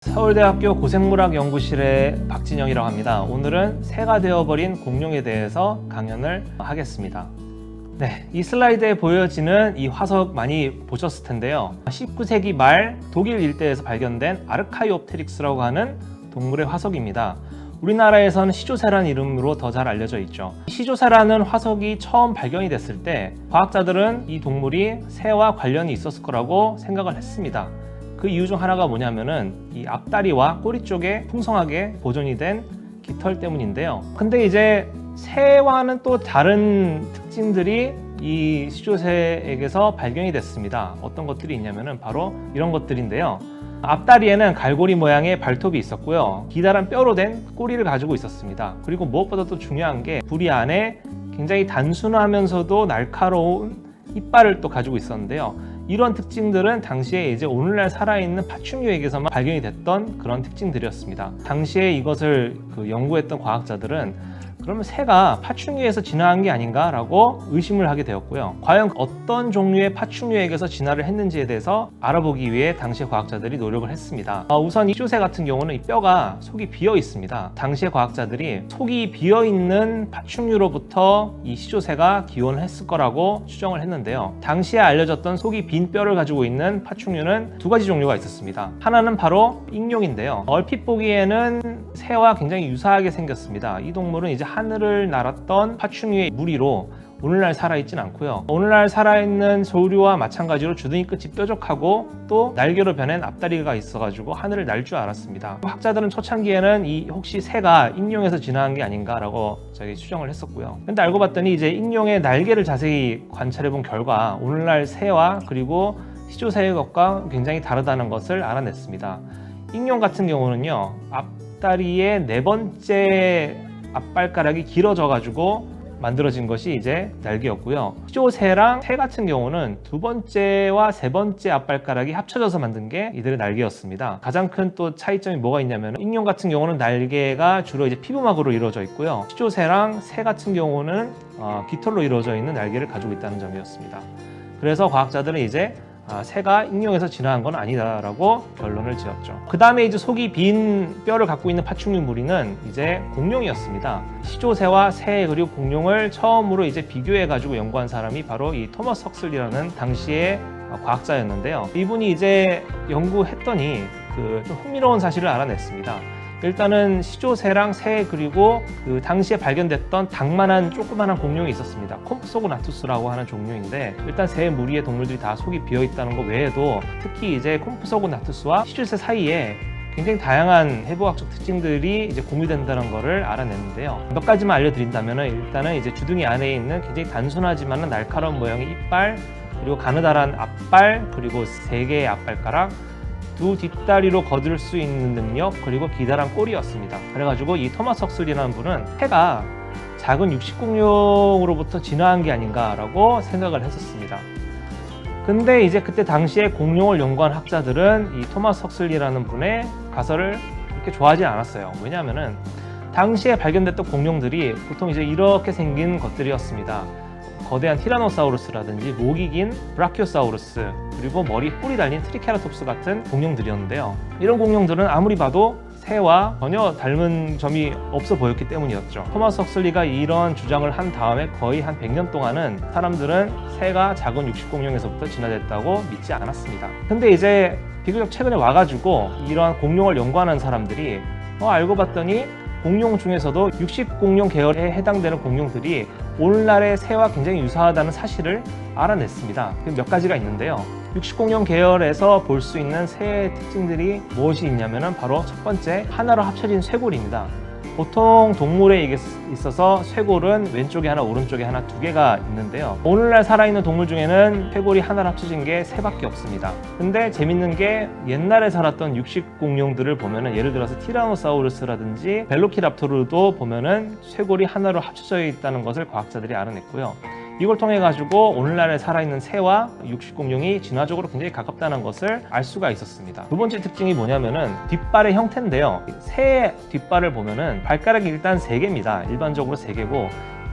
서울대학교 고생물학연구실의 박진영이라고 합니다. 오늘은 새가 되어버린 공룡에 대해서 강연을 하겠습니다. 네, 이 슬라이드에 보여지는 이 화석 많이 보셨을 텐데요. 19세기 말 독일 일대에서 발견된 아르카이옵테릭스라고 하는 동물의 화석입니다. 우리나라에서는 시조새라는 이름으로 더 잘 알려져 있죠. 시조새라는 화석이 처음 발견이 됐을 때 과학자들은 이 동물이 새와 관련이 있었을 거라고 생각을 했습니다. 그 이유 중 하나가 뭐냐면은 이 앞다리와 꼬리 쪽에 풍성하게 보존이 된 깃털 때문인데요. 근데 이제 새와는 또 다른 특징들이 이 시조새에게서 발견이 됐습니다. 어떤 것들이 있냐면은 바로 이런 것들인데요. 앞다리에는 갈고리 모양의 발톱이 있었고요. 기다란 뼈로 된 꼬리를 가지고 있었습니다. 그리고 무엇보다 또 중요한 게 부리 안에 굉장히 단순하면서도 날카로운 이빨을 또 가지고 있었는데요. 이런 특징들은 당시에 이제 오늘날 살아있는 파충류에게서만 발견이 됐던 그런 특징들이었습니다. 당시에 이것을 연구했던 과학자들은 그러면 새가 파충류에서 진화한 게 아닌가라고 의심을 하게 되었고요. 과연 어떤 종류의 파충류에게서 진화를 했는지에 대해서 알아보기 위해 당시의 과학자들이 노력을 했습니다. 우선 이 시조새 같은 경우는 이 뼈가 속이 비어 있습니다. 당시의 과학자들이 속이 비어 있는 파충류로부터 이 시조새가 기원을 했을 거라고 추정을 했는데요. 당시에 알려졌던 속이 빈 뼈를 가지고 있는 파충류는 두 가지 종류가 있었습니다. 하나는 바로 익룡인데요. 얼핏 보기에는 새와 굉장히 유사하게 생겼습니다. 이 동물은 이제 하늘을 날았던 파충류의 무리로 오늘날 살아있진 않고요. 오늘날 살아있는 조류와 마찬가지로 주둥이 끝이 뾰족하고 또 날개로 변한 앞다리가 있어가지고 하늘을 날 줄 알았습니다. 학자들은 초창기에는 이 혹시 새가 익룡에서 진화한 게 아닌가라고 추정을 했었고요. 근데 알고 봤더니 이제 익룡의 날개를 자세히 관찰해 본 결과 오늘날 새와 그리고 시조새의 것과 굉장히 다르다는 것을 알아냈습니다. 익룡 같은 경우는요, 앞다리의 네 번째 앞발가락이 길어져 가지고 만들어진 것이 이제 날개였고요. 시조새랑 새 같은 경우는 두 번째와 세 번째 앞발가락이 합쳐져서 만든 게 이들의 날개였습니다. 가장 큰 또 차이점이 뭐가 있냐면 익룡 같은 경우는 날개가 주로 이제 피부막으로 이루어져 있고요. 시조새랑 새 같은 경우는 깃털로 이루어져 있는 날개를 가지고 있다는 점이었습니다. 그래서 과학자들은 이제 새가 익룡에서 진화한 건 아니다라고 결론을 지었죠. 그 다음에 이제 속이 빈 뼈를 갖고 있는 파충류 무리는 이제 공룡이었습니다. 시조새와 새 그리고 공룡을 처음으로 이제 비교해가지고 연구한 사람이 바로 이 토머스 헉슬리라는 당시의 과학자였는데요. 이분이 이제 연구했더니 좀 흥미로운 사실을 알아냈습니다. 일단은 시조새랑 새 그리고 그 당시에 발견됐던 닭만한 조그만한 공룡이 있었습니다. 콤프소그나투스라고 하는 종류인데 일단 새 무리의 동물들이 다 속이 비어 있다는 것 외에도 특히 이제 콤프소그나투스와 시조새 사이에 굉장히 다양한 해부학적 특징들이 이제 공유된다는 것을 알아냈는데요. 몇 가지만 알려드린다면은 일단은 이제 주둥이 안에 있는 굉장히 단순하지만은 날카로운 모양의 이빨 그리고 가느다란 앞발 그리고 세 개의 앞발가락 두 뒷다리로 거들 수 있는 능력 그리고 기다란 꼬리였습니다. 그래가지고 이 토마스 헉슬리라는 분은 새가 작은 육식공룡으로부터 진화한 게 아닌가라고 생각을 했었습니다. 근데 이제 그때 당시에 공룡을 연구한 학자들은 이 토마스 헉슬리라는 분의 가설을 그렇게 좋아하지 않았어요. 왜냐하면은 당시에 발견됐던 공룡들이 보통 이제 이렇게 생긴 것들이었습니다. 거대한 티라노사우루스라든지 목이 긴 브라키오사우루스 그리고 머리 뿔이 달린 트리케라톱스 같은 공룡들이었는데요. 이런 공룡들은 아무리 봐도 새와 전혀 닮은 점이 없어 보였기 때문이었죠. 토마스 헉슬리가 이런 주장을 한 다음에 거의 한 100년 동안은 사람들은 새가 작은 육식공룡에서부터 진화됐다고 믿지 않았습니다. 근데 이제 비교적 최근에 와가지고 이러한 공룡을 연구하는 사람들이 알고 봤더니 공룡 중에서도 육식공룡 계열에 해당되는 공룡들이 오늘날의 새와 굉장히 유사하다는 사실을 알아냈습니다. 몇 가지가 있는데요. 육식공룡 계열에서 볼 수 있는 새의 특징들이 무엇이 있냐면 바로 첫 번째, 하나로 합쳐진 쇄골입니다. 보통 동물에 있어서 쇄골은 왼쪽에 하나, 오른쪽에 하나 두 개가 있는데요. 오늘날 살아있는 동물 중에는 쇄골이 하나로 합쳐진 게 세밖에 없습니다. 근데 재밌는 게 옛날에 살았던 육식공룡들을 보면은 예를 들어서 티라노사우루스라든지 벨로키랍토르도 보면은 쇄골이 하나로 합쳐져 있다는 것을 과학자들이 알아냈고요. 이걸 통해 가지고 오늘날에 살아있는 새와 육식공룡이 진화적으로 굉장히 가깝다는 것을 알 수가 있었습니다. 두 번째 특징이 뭐냐면은 뒷발의 형태인데요. 새 뒷발을 보면은 발가락이 일단 3개입니다. 일반적으로 3개고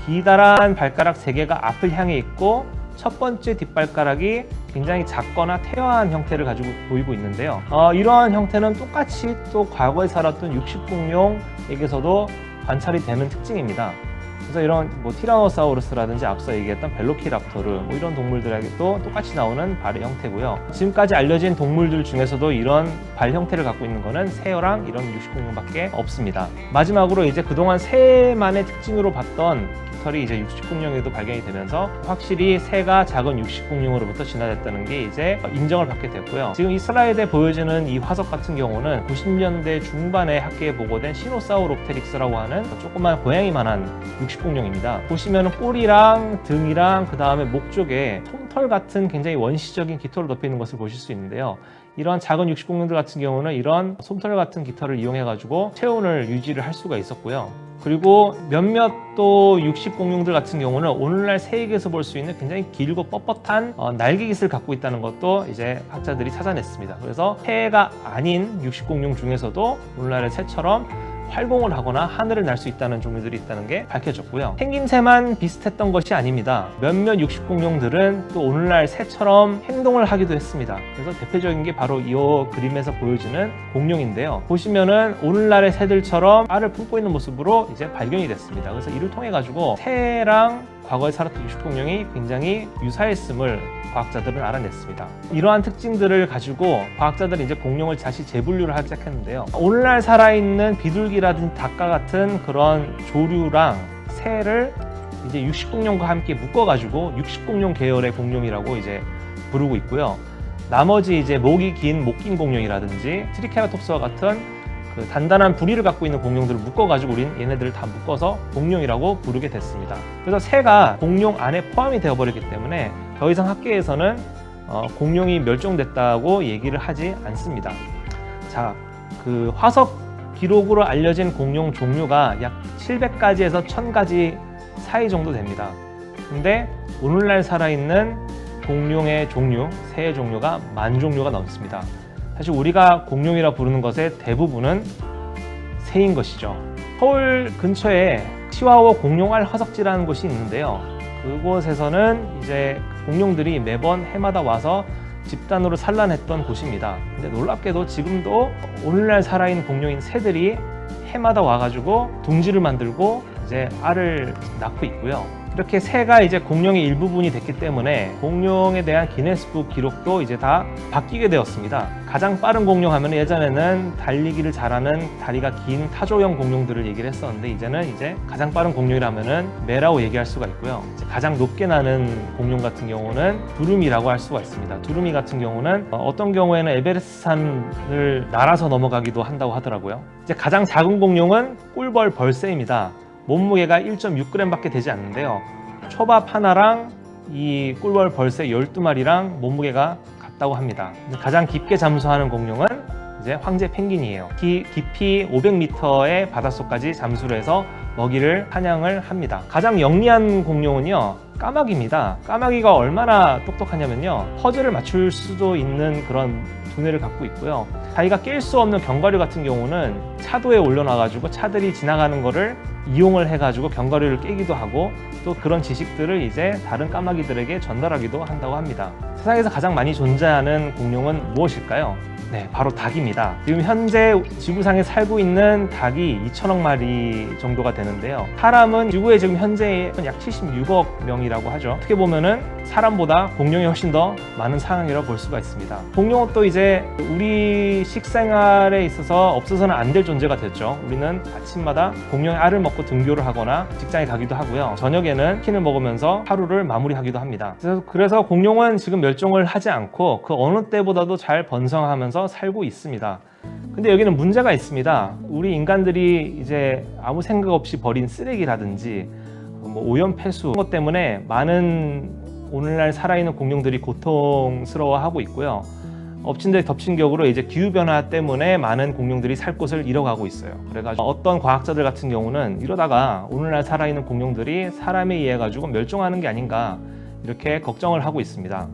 기다란 발가락 3개가 앞을 향해 있고 첫 번째 뒷발가락이 굉장히 작거나 퇴화한 형태를 가지고 보이고 있는데요. 이러한 형태는 똑같이 또 과거에 살았던 육식공룡에게서도 관찰이 되는 특징입니다. 그래서 이런 티라노사우루스라든지 앞서 얘기했던 벨로키랍토르 이런 동물들에게도 똑같이 나오는 발의 형태고요. 지금까지 알려진 동물들 중에서도 이런 발 형태를 갖고 있는 거는 새랑 이런 육식공룡밖에 없습니다. 마지막으로 이제 그동안 새만의 특징으로 봤던 깃털이 이제 육식공룡에도 발견이 되면서 확실히 새가 작은 육식공룡으로부터 진화됐다는 게 이제 인정을 받게 됐고요. 지금 이 슬라이드에 보여지는 이 화석 같은 경우는 90년대 중반에 학계에 보고된 시노사우롭테릭스라고 하는 조그만 고양이만한 육식공룡입니다. 보시면은 꼬리랑 등이랑 그 다음에 목 쪽에 솜털 같은 굉장히 원시적인 깃털을 덮여 있는 것을 보실 수 있는데요. 이런 작은 육식공룡들 같은 경우는 이런 솜털 같은 깃털을 이용해 가지고 체온을 유지를 할 수가 있었고요. 그리고 몇몇 또 육식공룡들 같은 경우는 오늘날 새에게서 볼 수 있는 굉장히 길고 뻣뻣한 날개깃을 갖고 있다는 것도 이제 학자들이 찾아냈습니다. 그래서 새가 아닌 육식공룡 중에서도 오늘날의 새처럼 활공을 하거나 하늘을 날 수 있다는 종류들이 있다는 게 밝혀졌고요. 생김새만 비슷했던 것이 아닙니다. 몇몇 육식공룡들은 또 오늘날 새처럼 행동을 하기도 했습니다. 그래서 대표적인 게 바로 이 그림에서 보여지는 공룡인데요. 보시면은 오늘날의 새들처럼 알을 품고 있는 모습으로 이제 발견이 됐습니다. 그래서 이를 통해 가지고 새랑 과거에 살았던 육식공룡이 굉장히 유사했음을 과학자들은 알아냈습니다. 이러한 특징들을 가지고 과학자들은 이제 공룡을 다시 재분류를 하기 시작했는데요. 오늘날 살아있는 비둘기라든지 닭과 같은 그런 조류랑 새를 이제 육식공룡과 함께 묶어가지고 육식공룡 계열의 공룡이라고 이제 부르고 있고요. 나머지 이제 목이 긴 목긴 공룡이라든지 트리케라톱스와 같은 그 단단한 부리를 갖고 있는 공룡들을 묶어가지고 우린 얘네들을 다 묶어서 공룡이라고 부르게 됐습니다. 그래서 새가 공룡 안에 포함이 되어버렸기 때문에 더 이상 학계에서는 공룡이 멸종됐다고 얘기를 하지 않습니다. 자, 그 화석 기록으로 알려진 공룡 종류가 약 700가지에서 1000가지 사이 정도 됩니다. 근데 오늘날 살아있는 공룡의 종류, 새의 종류가 10,000종류가 넘습니다. 사실 우리가 공룡이라 부르는 것의 대부분은 새인 것이죠. 서울 근처에 치와와 공룡알 화석지라는 곳이 있는데요. 그곳에서는 이제 공룡들이 매번 해마다 와서 집단으로 산란했던 곳입니다. 근데 놀랍게도 지금도 오늘날 살아있는 공룡인 새들이 해마다 와가지고 둥지를 만들고 이제 알을 낳고 있고요. 이렇게 새가 이제 공룡의 일부분이 됐기 때문에 공룡에 대한 기네스북 기록도 이제 다 바뀌게 되었습니다. 가장 빠른 공룡 하면 예전에는 달리기를 잘하는 다리가 긴 타조형 공룡들을 얘기를 했었는데 이제는 이제 가장 빠른 공룡이라면은 매라고 얘기할 수가 있고요. 이제 가장 높게 나는 공룡 같은 경우는 두루미라고 할 수가 있습니다. 두루미 같은 경우는 어떤 경우에는 에베레스트 산을 날아서 넘어가기도 한다고 하더라고요. 이제 가장 작은 공룡은 꿀벌 벌새입니다. 몸무게가 1.6g 밖에 되지 않는데요. 초밥 하나랑 이 꿀벌 벌새 12마리랑 몸무게가 같다고 합니다. 가장 깊게 잠수하는 공룡은 이제 황제 펭귄이에요. 깊이 500m의 바닷속까지 잠수를 해서 먹이를 사냥을 합니다. 가장 영리한 공룡은요, 까마귀입니다. 까마귀가 얼마나 똑똑하냐면요, 퍼즐을 맞출 수도 있는 그런 두뇌를 갖고 있고요. 자기가 깰 수 없는 견과류 같은 경우는 차도에 올려놔가지고 차들이 지나가는 거를 이용을 해가지고 견과류를 깨기도 하고 또 그런 지식들을 이제 다른 까마귀들에게 전달하기도 한다고 합니다. 세상에서 가장 많이 존재하는 공룡은 무엇일까요? 네, 바로 닭입니다. 지금 현재 지구상에 살고 있는 닭이 2천억 마리 정도가 되는데요. 사람은 지구에 지금 현재 약 76억 명이라고 하죠. 어떻게 보면은 사람보다 공룡이 훨씬 더 많은 상황이라고 볼 수가 있습니다. 공룡은 또 이제 우리 식생활에 있어서 없어서는 안 될 존재가 됐죠. 우리는 아침마다 공룡의 알을 먹고 등교를 하거나 직장에 가기도 하고요. 저녁에는 치킨을 먹으면서 하루를 마무리하기도 합니다. 그래서 공룡은 지금 멸종을 하지 않고 그 어느 때보다도 잘 번성하면서 살고 있습니다. 근데 여기는 문제가 있습니다. 우리 인간들이 이제 아무 생각 없이 버린 쓰레기라든지 오염 폐수 이런 것 때문에 많은 오늘날 살아있는 공룡들이 고통스러워하고 있고요. 엎친 데 덮친 격으로 이제 기후변화 때문에 많은 공룡들이 살 곳을 잃어가고 있어요. 그래가지고 어떤 과학자들 같은 경우는 이러다가 오늘날 살아있는 공룡들이 사람에 의해 가지고 멸종하는 게 아닌가 이렇게 걱정을 하고 있습니다.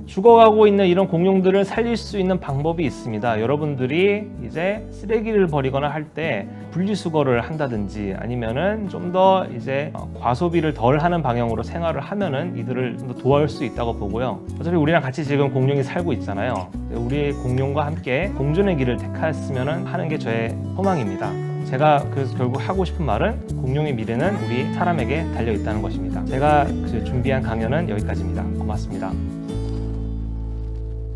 죽어가고 있는 이런 공룡들을 살릴 수 있는 방법이 있습니다. 여러분들이 이제 쓰레기를 버리거나 할 때 분리수거를 한다든지 아니면은 좀 더 이제 과소비를 덜 하는 방향으로 생활을 하면은 이들을 좀 더 도와줄 수 있다고 보고요. 어차피 우리랑 같이 지금 공룡이 살고 있잖아요. 우리 공룡과 함께 공존의 길을 택했으면 하는 게 저의 소망입니다. 제가 그래서 결국 하고 싶은 말은 공룡의 미래는 우리 사람에게 달려 있다는 것입니다. 제가 준비한 강연은 여기까지입니다. 고맙습니다.